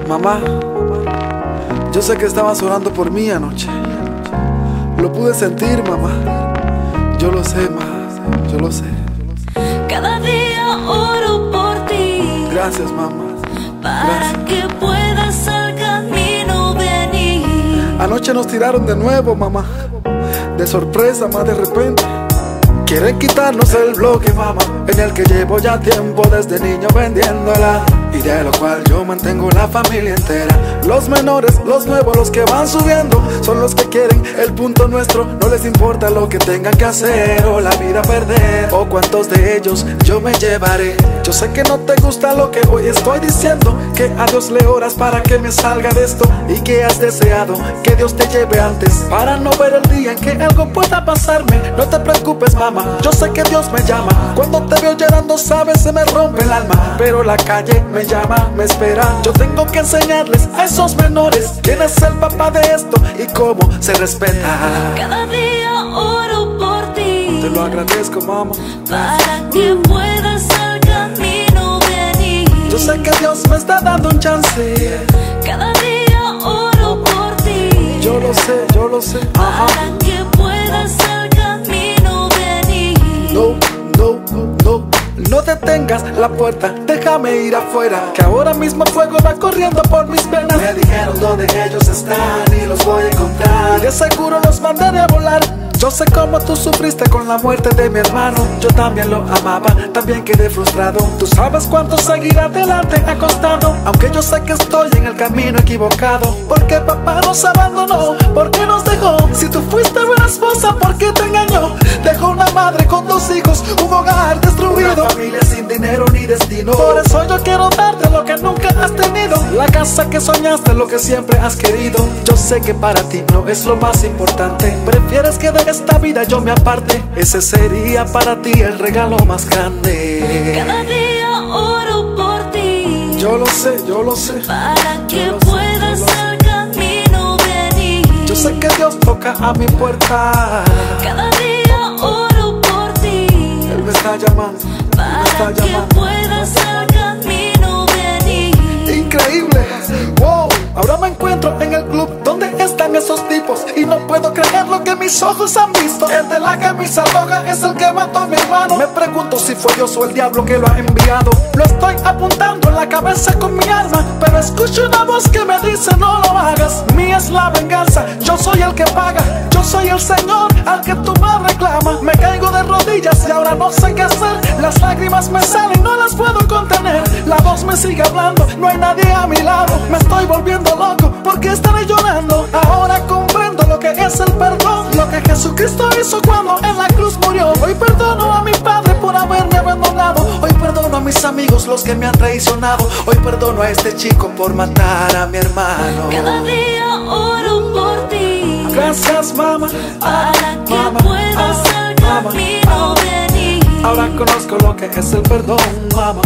Mamá, yo sé que estabas orando por mí anoche. Lo pude sentir, mamá. Yo lo sé, yo lo sé. Cada día oro por ti. Gracias, mamá. Para que puedas al camino venir. Anoche nos tiraron de nuevo, mamá. De sorpresa, más de repente. Quieren quitarnos el bloque, mamá, en el que llevo ya tiempo desde niño vendiéndola, y de lo cual yo mantengo la familia entera. Los menores, los nuevos, los que van subiendo, son los que quieren el punto nuestro. No les importa lo que tengan que hacer o la vida perder, o cuántos de ellos yo me llevaré. Yo sé que no te gusta lo que hoy estoy diciendo, que a Dios le oras para que me salga de esto, y que has deseado que Dios te lleve antes, para no ver el día en que algo pueda pasarme. No te preocupes, mamá, yo sé que Dios me llama. Cuando te veo llorando, sabes, se me rompe el alma, pero la calle me llama, me espera. Yo tengo que enseñarles a esos menores quién es el papá de esto y cómo se respeta. Cada día oro por ti. Te lo agradezco, mamá. Para que puedas al camino venir. Yo sé que Dios me está dando un chance. Cada día oro por ti. Yo lo sé, yo lo sé. Para que puedas al camino venir. No detengas la puerta, déjame ir afuera, que ahora mismo fuego va corriendo por mis venas. Me dijeron dónde ellos están y los voy a encontrar, y de seguro los mandaré a volar. Yo sé cómo tú sufriste con la muerte de mi hermano. Yo también lo amaba, también quedé frustrado. Tú sabes cuánto seguir adelante ha costado, aunque yo sé que estoy en el camino equivocado. Porque papá nos abandonó, ¿por qué nos dejó? Si tú fuiste buena esposa, ¿por qué te engañó? Dejó una madre con 2 hijos, un hogar destruido, una familia sin dinero ni destino. Por eso yo quiero darte lo que nunca has tenido, la casa que soñaste, lo que siempre has querido. Yo sé que para ti no es lo más importante, prefieres que de esta vida yo me aparte. Ese sería para ti el regalo más grande. Cada día oro por ti. Yo lo sé, yo lo sé. Para que puedas al camino venir. Yo sé que Dios toca a mi puerta. Cada día oro por ti. Él me está llamando, para que puedas al camino venir. Increíble, wow. Ahora me encuentro en el club donde están esos tipos, y no puedo creer lo que mis ojos han visto. El de la camisa roja es el que mató a mi hermano. Me pregunto si fue Dios o el diablo que lo ha enviado. Lo estoy apuntando en la cabeza con mi arma, pero escucho una voz que me dice no lo hagas. Mía es la venganza, yo soy el que paga. Yo soy el Señor al que tú me reclamas. Me caigo de rodillas y ahora no sé qué hacer. Las lágrimas me salen, no las puedo contener. La voz me sigue hablando, no hay nadie a mi lado. Me estoy volviendo loco, ¿por qué estaré llorando? Ahora comprendo lo que es el perdón, lo que Jesucristo hizo cuando en la cruz murió. Hoy perdono a mi padre por haberme abandonado. Hoy perdono a mis amigos, los que me han traicionado. Hoy perdono a este chico por matar a mi hermano. Cada día oro por ti. Gracias, mamá. Para que puedas al camino venir. Ahora conozco lo que es el perdón, mamá.